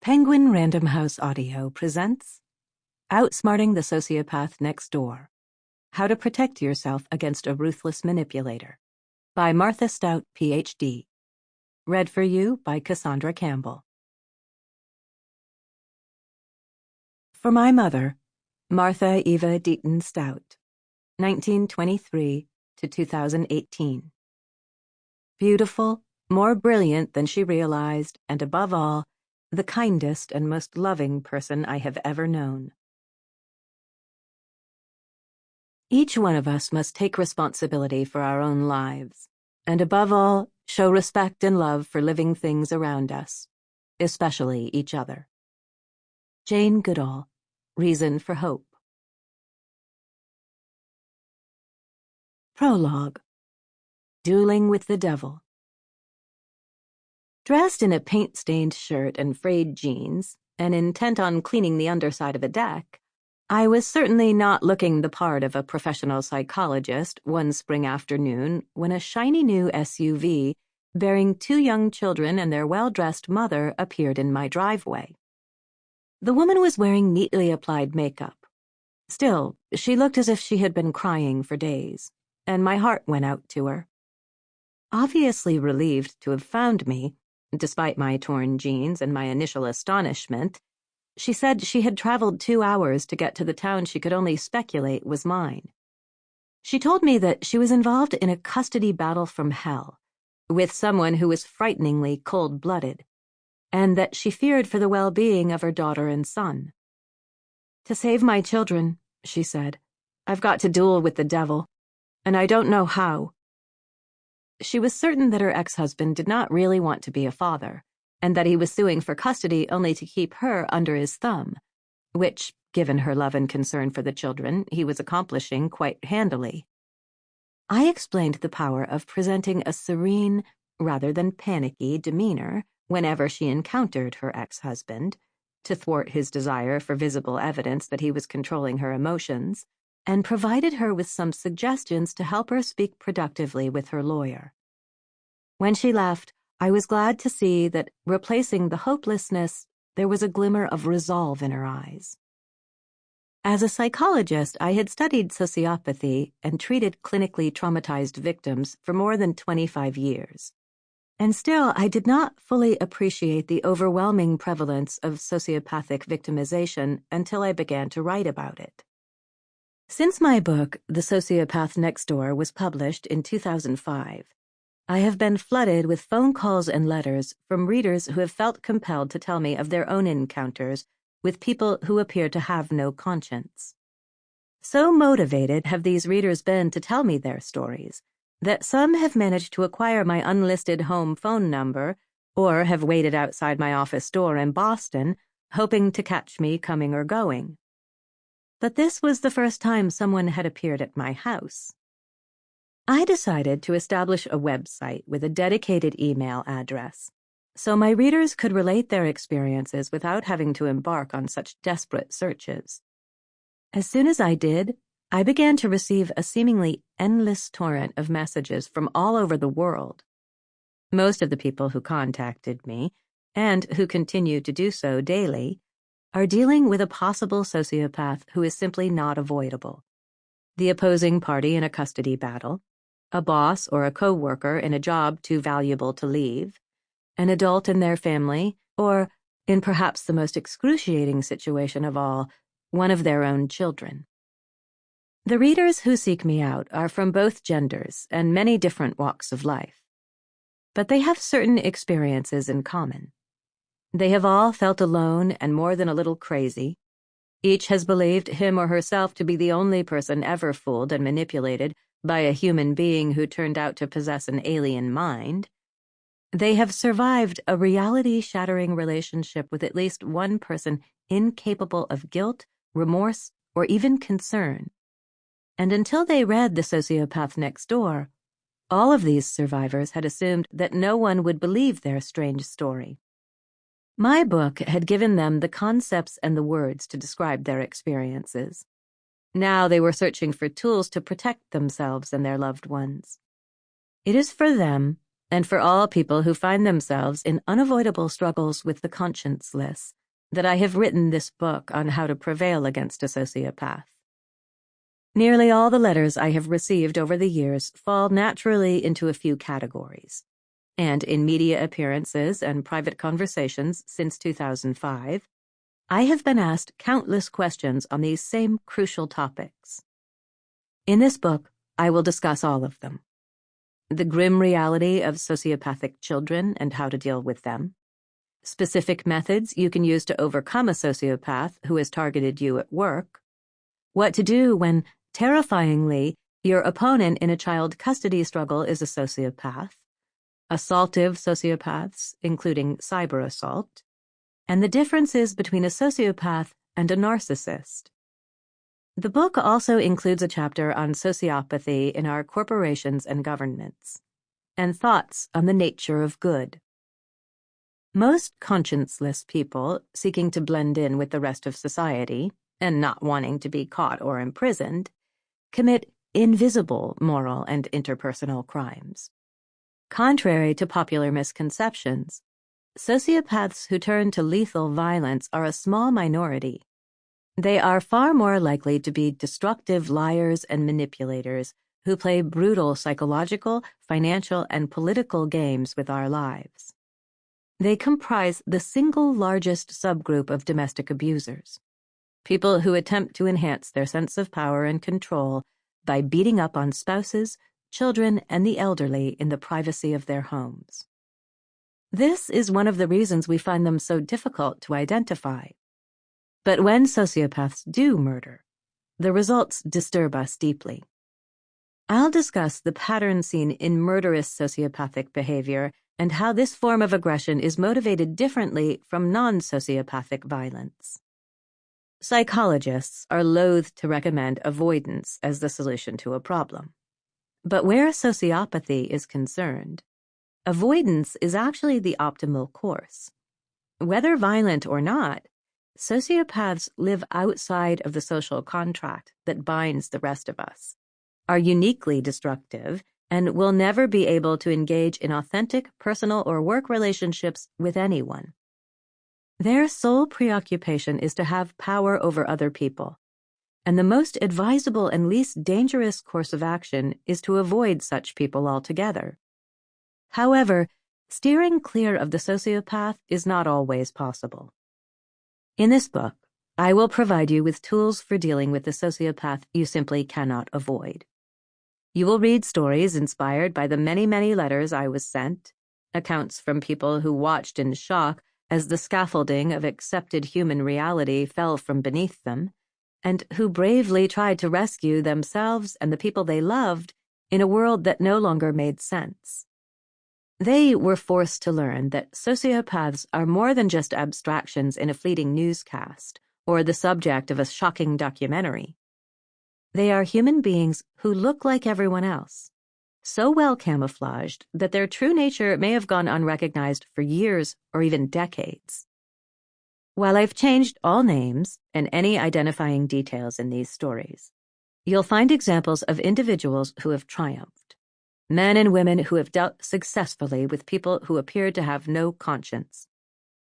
Penguin Random House Audio presents Outsmarting the Sociopath Next Door: How to Protect Yourself Against a Ruthless Manipulator by Martha Stout, Ph.D. Read for you by Cassandra Campbell. For my mother, Martha Eva Deaton Stout, 1923 to 2018. Beautiful, more brilliant than she realized, and above all, the kindest and most loving person I have ever known. Each one of us must take responsibility for our own lives, and above all, show respect and love for living things around us, especially each other. Jane Goodall, Reason for Hope. Prologue. Dueling with the Devil. Dressed in a paint-stained shirt and frayed jeans, and intent on cleaning the underside of a deck, I was certainly not looking the part of a professional psychologist one spring afternoon when a shiny new SUV bearing two young children and their well-dressed mother appeared in my driveway. The woman was wearing neatly applied makeup. Still, she looked as if she had been crying for days, and my heart went out to her. Obviously relieved to have found me, despite my torn jeans and my initial astonishment, she said she had traveled 2 hours to get to the town she could only speculate was mine. She told me that she was involved in a custody battle from hell, with someone who was frighteningly cold-blooded, and that she feared for the well-being of her daughter and son. "To save my children," she said, "I've got to duel with the devil, and I don't know how." She was certain that her ex-husband did not really want to be a father, and that he was suing for custody only to keep her under his thumb, which, given her love and concern for the children, he was accomplishing quite handily. I explained the power of presenting a serene, rather than panicky, demeanor whenever she encountered her ex-husband, to thwart his desire for visible evidence that he was controlling her emotions, and provided her with some suggestions to help her speak productively with her lawyer. When she left, I was glad to see that, replacing the hopelessness, there was a glimmer of resolve in her eyes. As a psychologist, I had studied sociopathy and treated clinically traumatized victims for more than 25 years. And still, I did not fully appreciate the overwhelming prevalence of sociopathic victimization until I began to write about it. Since my book, The Sociopath Next Door, was published in 2005, I have been flooded with phone calls and letters from readers who have felt compelled to tell me of their own encounters with people who appear to have no conscience. So motivated have these readers been to tell me their stories that some have managed to acquire my unlisted home phone number or have waited outside my office door in Boston, hoping to catch me coming or going. But this was the first time someone had appeared at my house. I decided to establish a website with a dedicated email address, so my readers could relate their experiences without having to embark on such desperate searches. As soon as I did, I began to receive a seemingly endless torrent of messages from all over the world. Most of the people who contacted me, and who continue to do so daily, are dealing with a possible sociopath who is simply not avoidable. The opposing party in a custody battle, a boss or a coworker in a job too valuable to leave, an adult in their family, or, in perhaps the most excruciating situation of all, one of their own children. The readers who seek me out are from both genders and many different walks of life. But they have certain experiences in common. They have all felt alone and more than a little crazy. Each has believed him or herself to be the only person ever fooled and manipulated by a human being who turned out to possess an alien mind. They have survived a reality-shattering relationship with at least one person incapable of guilt, remorse, or even concern. And until they read The Sociopath Next Door, all of these survivors had assumed that no one would believe their strange story. My book had given them the concepts and the words to describe their experiences. Now they were searching for tools to protect themselves and their loved ones. It is for them, and for all people who find themselves in unavoidable struggles with the conscienceless, that I have written this book on how to prevail against a sociopath. Nearly all the letters I have received over the years fall naturally into a few categories, and in media appearances and private conversations since 2005, I have been asked countless questions on these same crucial topics. In this book, I will discuss all of them. The grim reality of sociopathic children and how to deal with them. Specific methods you can use to overcome a sociopath who has targeted you at work. What to do when, terrifyingly, your opponent in a child custody struggle is a sociopath. Assaultive sociopaths, including cyber assault. And the differences between a sociopath and a narcissist. The book also includes a chapter on sociopathy in our corporations and governments, and thoughts on the nature of good. Most conscienceless people seeking to blend in with the rest of society, and not wanting to be caught or imprisoned, commit invisible moral and interpersonal crimes. Contrary to popular misconceptions, sociopaths who turn to lethal violence are a small minority. They are far more likely to be destructive liars and manipulators who play brutal psychological, financial, and political games with our lives. They comprise the single largest subgroup of domestic abusers, people who attempt to enhance their sense of power and control by beating up on spouses, children, and the elderly in the privacy of their homes. This is one of the reasons we find them so difficult to identify. But when sociopaths do murder, the results disturb us deeply. I'll discuss the pattern seen in murderous sociopathic behavior and how this form of aggression is motivated differently from non-sociopathic violence. Psychologists are loath to recommend avoidance as the solution to a problem. But where sociopathy is concerned, avoidance is actually the optimal course. Whether violent or not, sociopaths live outside of the social contract that binds the rest of us, are uniquely destructive, and will never be able to engage in authentic personal or work relationships with anyone. Their sole preoccupation is to have power over other people, and the most advisable and least dangerous course of action is to avoid such people altogether. However, steering clear of the sociopath is not always possible. In this book, I will provide you with tools for dealing with the sociopath you simply cannot avoid. You will read stories inspired by the many, many letters I was sent, accounts from people who watched in shock as the scaffolding of accepted human reality fell from beneath them, and who bravely tried to rescue themselves and the people they loved in a world that no longer made sense. They were forced to learn that sociopaths are more than just abstractions in a fleeting newscast or the subject of a shocking documentary. They are human beings who look like everyone else, so well camouflaged that their true nature may have gone unrecognized for years or even decades. While I've changed all names and any identifying details in these stories, you'll find examples of individuals who have triumphed. Men and women who have dealt successfully with people who appeared to have no conscience,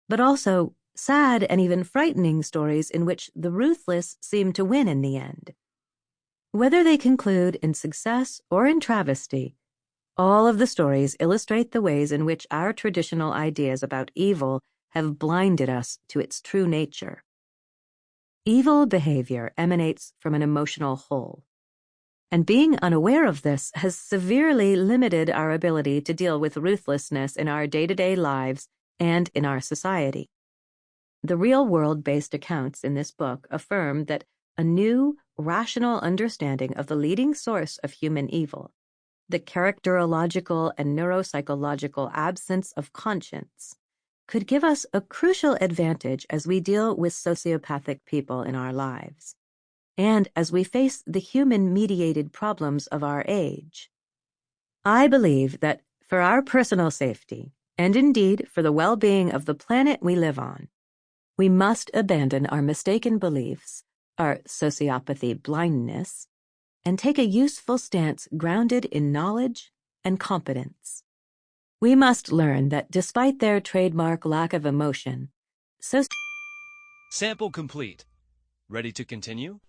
but also sad and even frightening stories in which the ruthless seem to win in the end. Whether they conclude in success or in travesty, all of the stories illustrate the ways in which our traditional ideas about evil have blinded us to its true nature. Evil behavior emanates from an emotional hole, and being unaware of this has severely limited our ability to deal with ruthlessness in our day-to-day lives and in our society. The real-world-based accounts in this book affirm that a new, rational understanding of the leading source of human evil, the characterological and neuropsychological absence of conscience, could give us a crucial advantage as we deal with sociopathic people in our lives, and as we face the human-mediated problems of our age. I believe that for our personal safety, and indeed for the well-being of the planet we live on, we must abandon our mistaken beliefs, our sociopathy blindness, and take a useful stance grounded in knowledge and competence. We must learn that despite their trademark lack of emotion, Sample complete. Ready to continue?